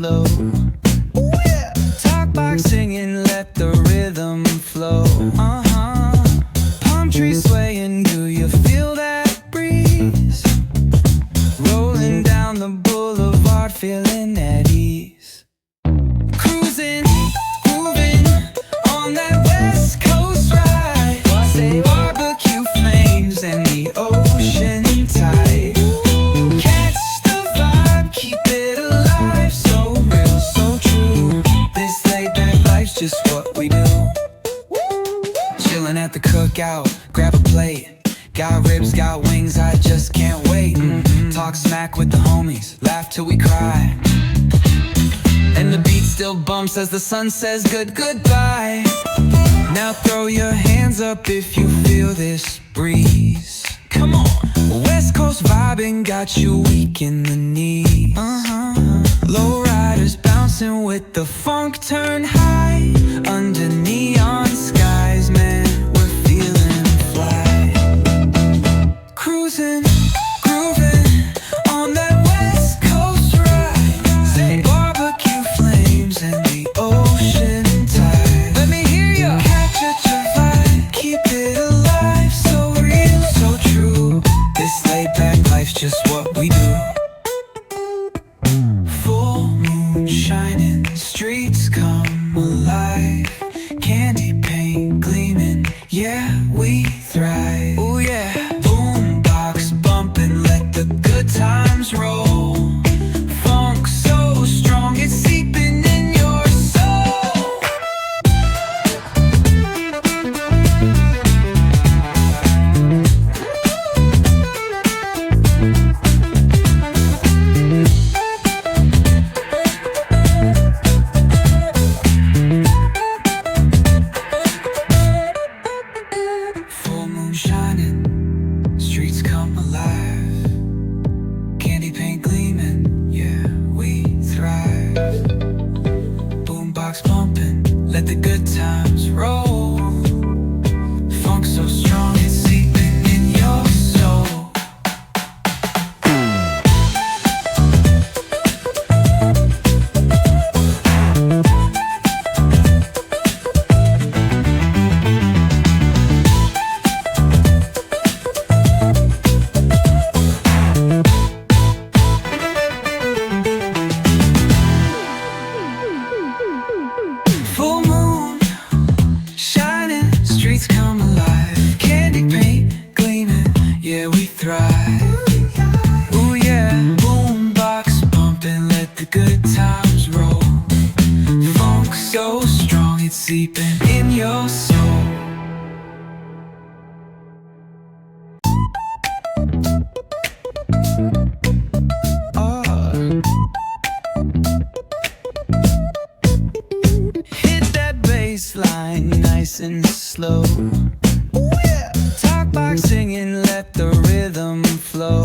slow. Ooh, yeah. Talk box singing, let the rhythm flow. Palm trees swaying, do you feel that breeze? Rolling down the boulevard, feeling at ease. Cruising, moving on that West Coast ride. Say barbecue flames and the ocean tide. Catch the vibe, keep it alive. So real, so true. This laid back life's just what we do. Chilling at the cookout, grab a plate. Got ribs, got wings, I just can't wait. Talk smack with the homies, laugh till we cry. And the beat still bumps as the sun says goodbye. Now throw your hands up if you feel this breeze. Come on. West Coast vibing got you weak in the knees. Low riders bouncing with the funk turn high. Under neon skies, man, we're feeling fly. Cruising, grooving on that West Coast ride. Say barbecue flames and the ocean tide. Let me hear ya. Catch your vibe, keep it alive. So real, so true. This laid back life's just what we do. Full moon shining, streets come alive. Candy paint gleaming, yeah, we thrive. Ooh yeah. Boombox bumping, let the good times roll. Funk so strong, it's seeping in your soul. Full moon shining, streets come alive. Candy paint gleaming, yeah, we thrive. Boombox bumping, let the good times roll. Funk so strong, it's seeping in your soul. Full moon shining, streets come alive. Candy paint gleaming, yeah, we thrive. Ooh yeah. Boombox bumping, let the good times roll. Funk so strong, it's seeping in your soul. Hit that bass line nice and slow. Ooh, yeah. Talk box singing, let the rhythm flow.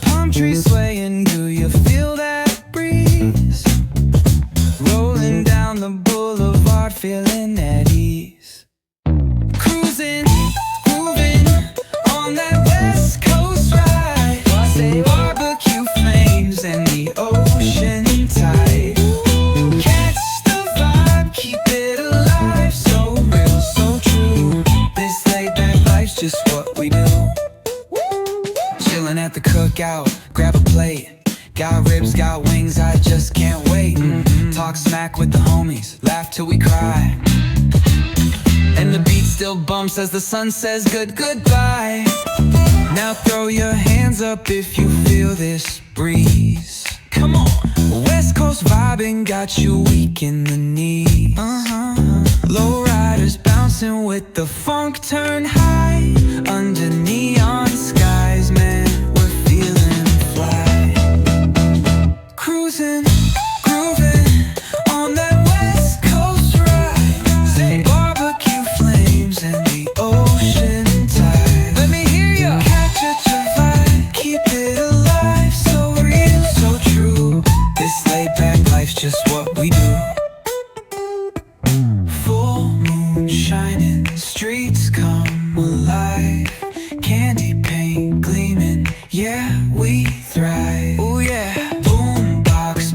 Palm trees swaying, do you feel that breeze? Rolling down the boulevard, feeling at ease. Cruising, moving on that West Coast ride. Say barbecue flames and the ocean tide. Catch the vibe, keep it alive. So real, so true. This laid back life's just what we do. Chilling at the cookout, grab a plate. Got ribs, got wings, I just can't wait. Talk smack with the homies, laugh till we cry. And the beat still bumps as the sun says goodbye. Now throw your hands up if you feel this breeze. Come on. West Coast vibing got you weak in the knees. Low riders bouncing with the funk turn high. Under neon skies, man, we're feeling fly. Cruising, grooving on that West Coast ride. Say barbecue flames and the ocean tide. Let me hear ya. Catch your vibe, keep it alive. So real, so true. This laid back life's just what we do. Full moon shining, streets come alive. Candy paint gleaming, yeah, we thrive. Ooh yeah. Boombox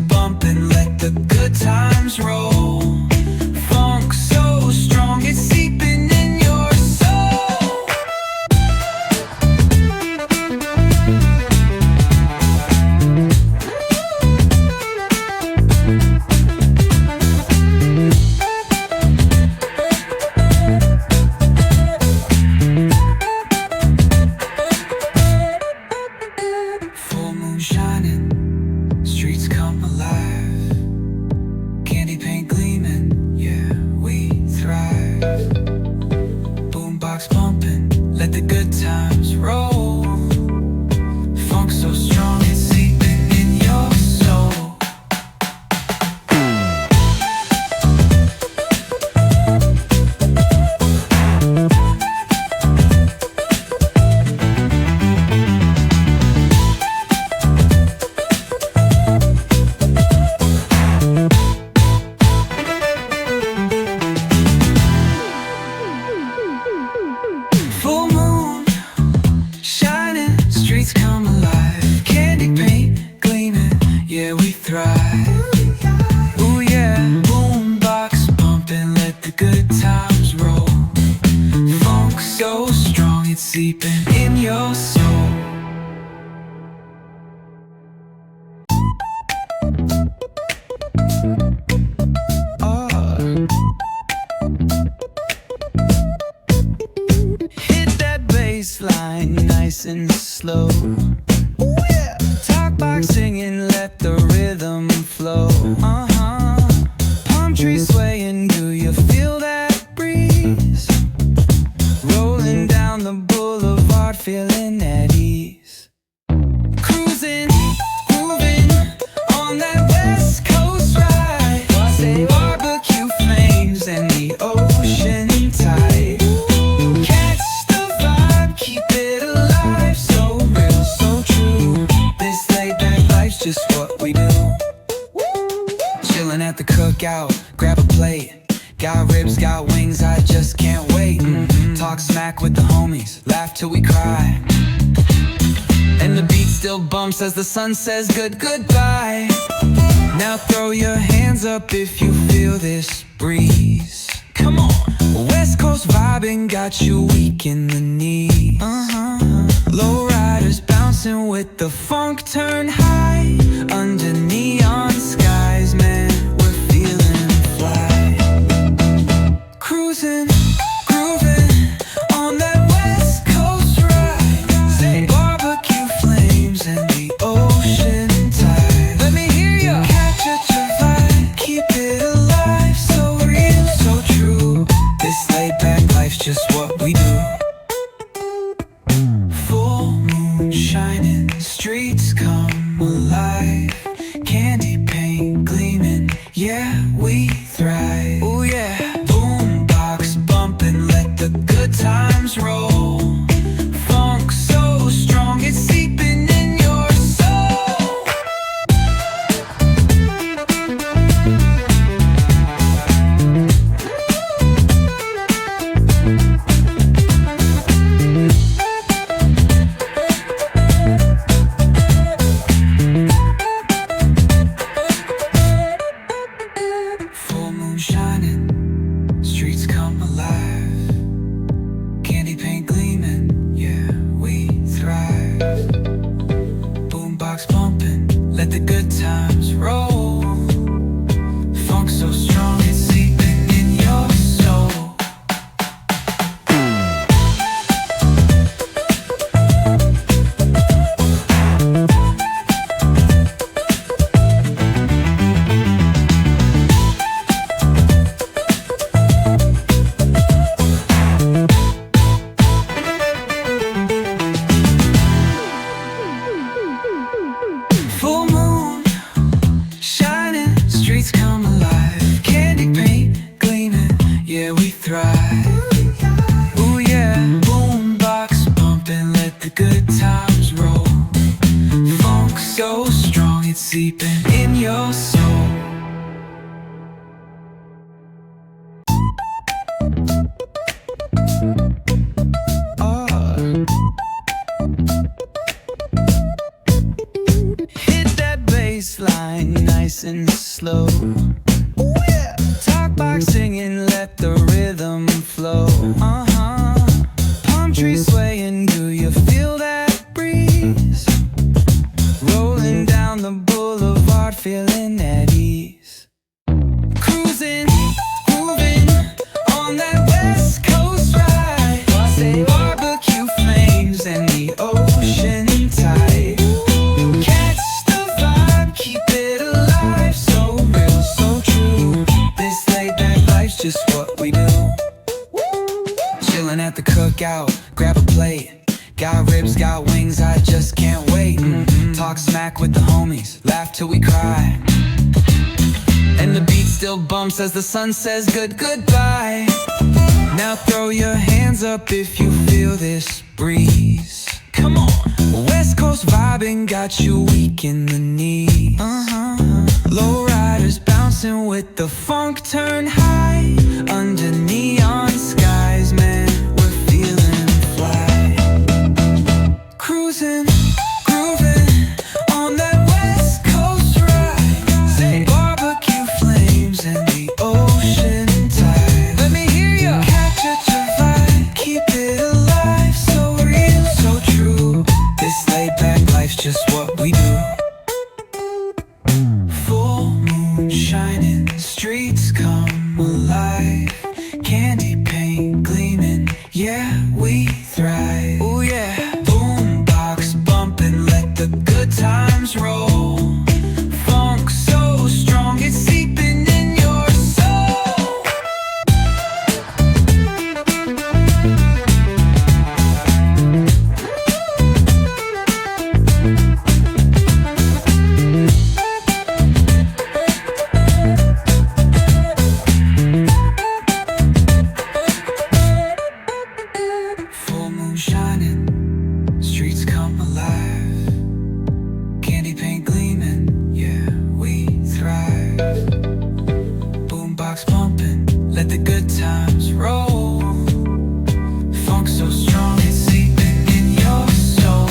good times roll. Funk so strong, it's seeping in your soul. Hit that bass line nice and slow. Yeah. Talk box singing, let the rhythm flow. Palm trees swaying, do you feel that breeze? Rolling down the boulevard, feeling at ease. Cruising, grooving on that West Coast ride. Say barbecue flames and the ocean tide. Catch the vibe, keep it alive. So real, so true. This laid back life's just what we do. Chilling at the cookout, grab a plate. Got ribs, got wings, I just can't wait. Talk smack with the homies, laugh till we cry. And the beat still bumps as the sun says goodbye. Now throw your hands up if you feel this breeze. Come on. West Coast vibing got you weak in the knees. Low riders bouncing with the funk turn high. Under neon skies, man, we're feeling fly. Cruising, grooving on that West Coast ride. Say barbecue flames and the ocean tide. Let me hear ya. Catch your vibe, keep it alive. So real, so true. This laid back life's just what we do. Full moon shining, streets come alive. Candy paint gleaming, yeah, we thrive. Oh yeah. Boombox bumping, let the good times roll. Funk so strong, it's seeping in your soul. Full moon shining, streets come alive. Candy paint gleaming, yeah, we thrive. Boombox bumping, let the good times roll. Funk so strong, it's seeping in your soul. Full moon shining, streets come alive. Candy paint gleaming, yeah, we thrive. Ooh yeah, boombox bumping, let the good times roll. Funk so strong, it's seeping in your soul. Hit that bass line nice and slow. Yeah. Talk box singing, let the rhythm flow. Palm trees swaying, do you feel that breeze? Rolling down the boulevard, feeling at ease. Cruising, grooving on that West Coast ride. Say barbecue flames and the ocean tide. Catch the vibe, keep it alive. So real, so true. This laid back life's just what we do. Chilling at the cookout, grab a plate. Got ribs, got wings, I just can't wait. Talk smack with the homies, laugh till we cry. And the beat still bumps as the sun says goodbye. Now throw your hands up if you feel this breeze. Come on. West Coast vibing got you weak in the knees. Low riders bouncing with the funk turn high. Under neon skies, man, we're feeling fly. Cruising, grooving on that West Coast ride. Say barbecue flames and the ocean tide. Let me alive. Candy paint gleaming, yeah, we thrive. Oh yeah, boombox bumping, let the good times roll. Funk so strong, it's seeping in your soul. Full moon shining, streets come alive. Candy paint gleaming, yeah, we thrive. Boombox pumping, let the good times roll. Funk so strong, it's seeping in your soul.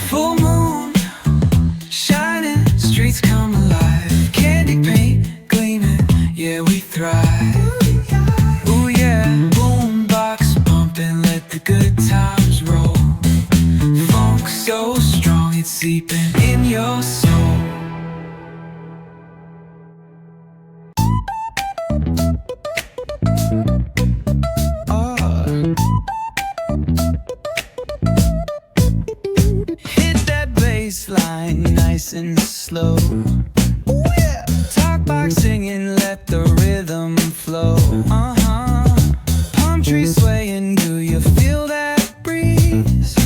Full moon shining, streets come alive. Candy paint gleaming, yeah, we thrive. Ooh yeah, boombox pumping, let the good times roll. Funk so strong, it's seeping in your soul. Hit that bass line nice and slow. Ooh, yeah. Talk box singing, let the rhythm flow. Palm trees swaying, do you feel that breeze?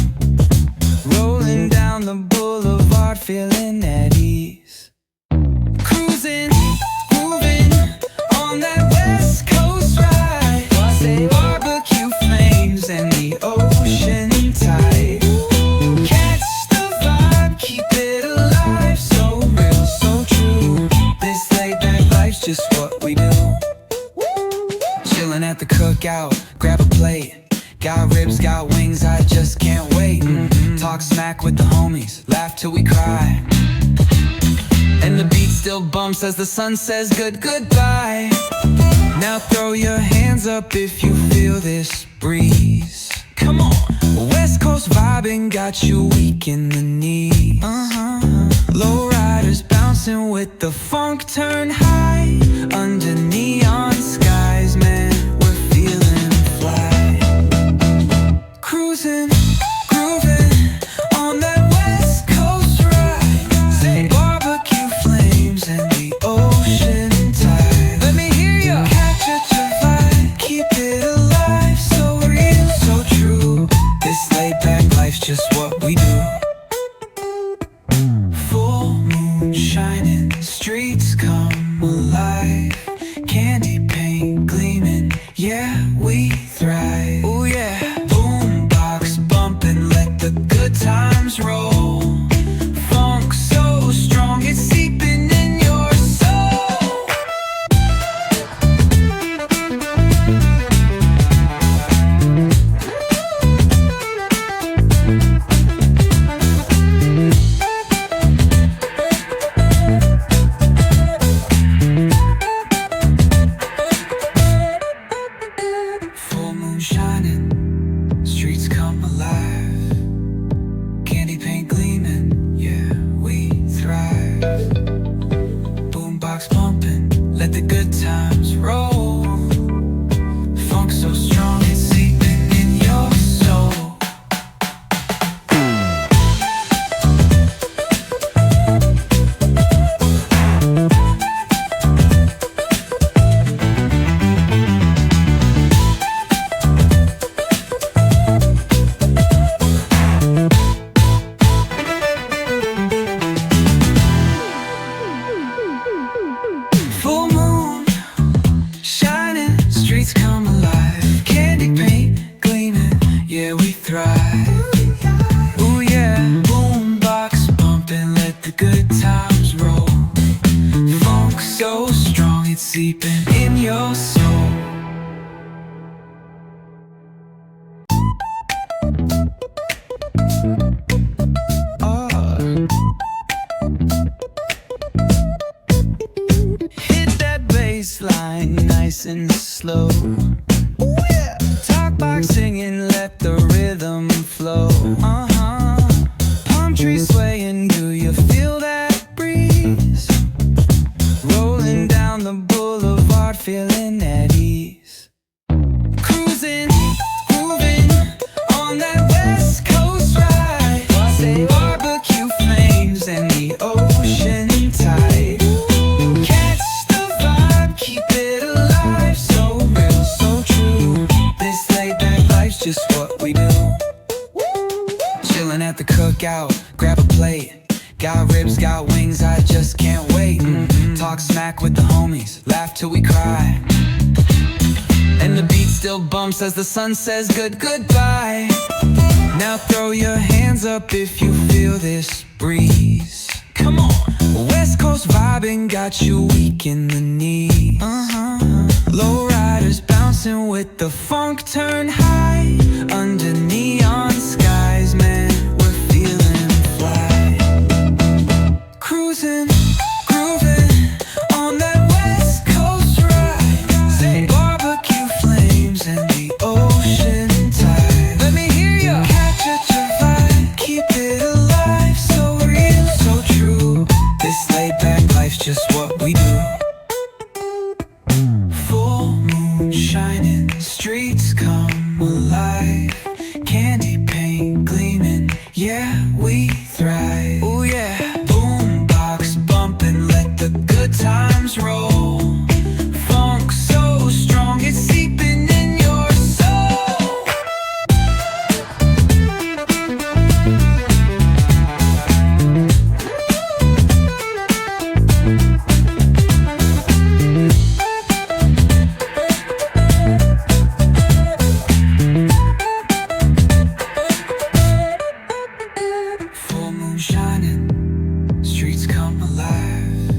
Rolling down the boulevard, feeling at ease. Cruising, moving on that West Coast ride. Say barbecue flames and the ocean tide. Catch the vibe, keep it alive. So real, so true. This laid back life's just what we do. Chilling at the cookout, grab a plate. Got ribs, got wings, I just can't wait. Talk smack with the homies, laugh till we cry. And the beat still bumps as the sun says goodbye. Now throw your hands up if you feel this breeze. Come on. West Coast vibing got you weak in the knees. Low riders bouncing with the funk turn high. Under neon skies, man, we're feeling fly. Cruising, grooving on that West Coast ride. Say barbecue flames and the ocean tide. Let me hear ya. Catch your vibe, keep it alive. So real, so true. This laid back life's just what we do. Full moon shining, streets come alive. Candy paint gleaming, yeah, we thrive. Oh yeah, boombox bumping, let the good times roll. Funk so strong, it's seeping in your soul. Full moon shining, streets come alive. Candy paint gleaming, yeah, we thrive. Boombox pumping, let the good times roll. Funk so strong, it's seeping in your soul. Full moon shining, streets come alive. Candy paint gleaming, yeah, we thrive. Ooh yeah, boombox pumping, let the good times roll. Funk so strong, it's seeping in your soul. Oh. slow. Yeah. Talk box singing, let the rhythm flow. Palm tree swaying, do you feel that breeze? Rolling down the boulevard, feeling at ease. Cruising, moving on that West Coast ride. Say barbecue flames and the ocean tide. Catch the vibe, keep it alive. So real, so true. This laid back life's just what we do. Chilling at the cookout, grab a plate. Got ribs, got wings, I just can't wait. Talk smack with the homies, laugh till we cry. And the beat still bumps as the sun says goodbye. Now throw your hands up if you feel this breeze. Come on. West Coast vibing got you weak in the knees. Low riders bouncing with the funk turn high. Under neon skies, man, we're feeling fly. Cruising, grooving on that West Coast ride. Say barbecue flames and the ocean tide. Let me hear ya. Catch your vibe, keep it alive. So real, so true. This laid back life's just what we do. Full moon shining, streets come alive. Candy paint gleaming, yeah, we thrive. Oh yeah. Boombox bumping, let the good times roll. Funk so strong, it's seeping in your soul. Full moon shining, streets come alive.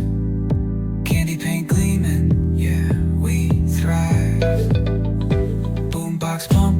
Candy paint gleaming, yeah, we thrive. Boombox pumping.